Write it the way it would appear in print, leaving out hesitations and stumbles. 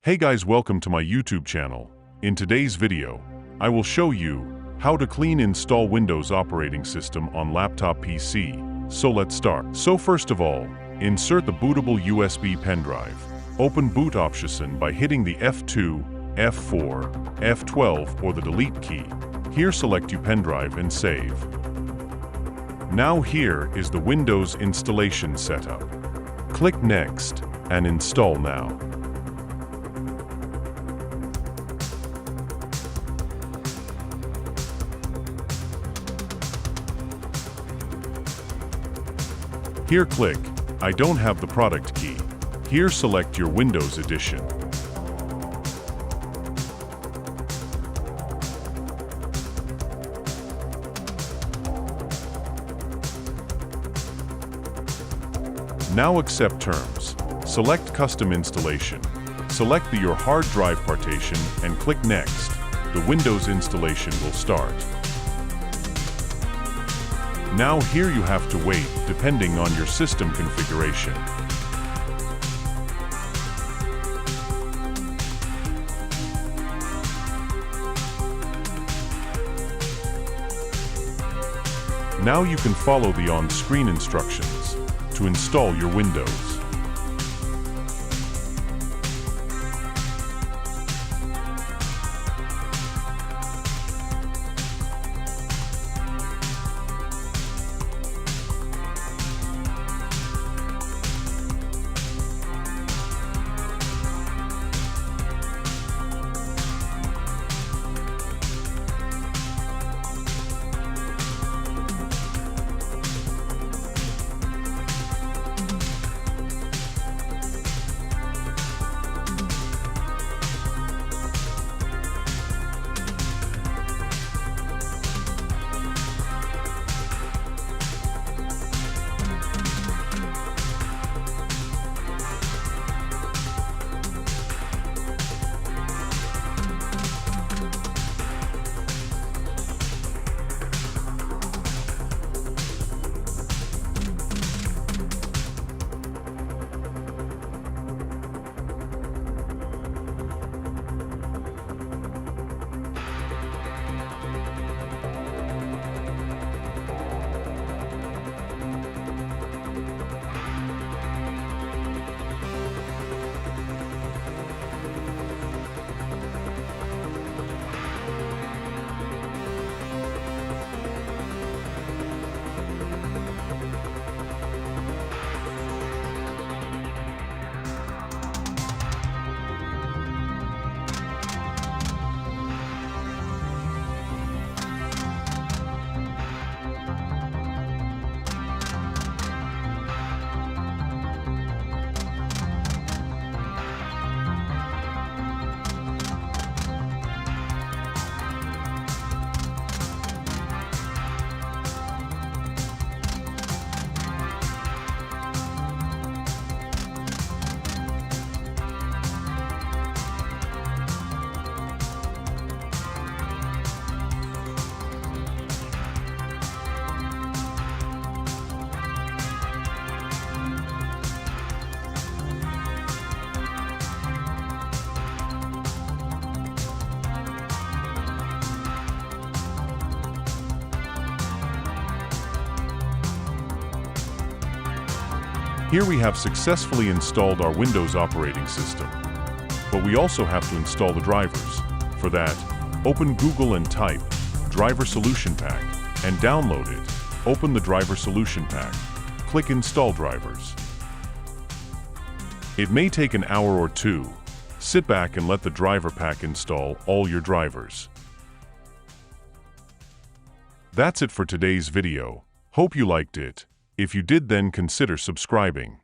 Hey guys, welcome to my YouTube channel. In today's video, I will show you how to clean install Windows operating system on laptop PC. So let's start. So first of all, insert the bootable USB pen drive. Open boot option by hitting the F2, F4, F12 or the delete key. Here select your pen drive and save. Now here is the Windows installation setup. Click Next and install now. Here click, I don't have the product key. Here select your Windows edition. Now accept terms. Select custom installation. Select your hard drive partition and click Next. The Windows installation will start. Now here you have to wait, depending on your system configuration. Now you can follow the on-screen instructions to install your Windows. Here we have successfully installed our Windows operating system. But we also have to install the drivers. For that, open Google and type Driver Solution Pack and download it. Open the Driver Solution Pack. Click Install Drivers. It may take an hour or two. Sit back and let the driver pack install all your drivers. That's it for today's video. Hope you liked it. If you did, then consider subscribing.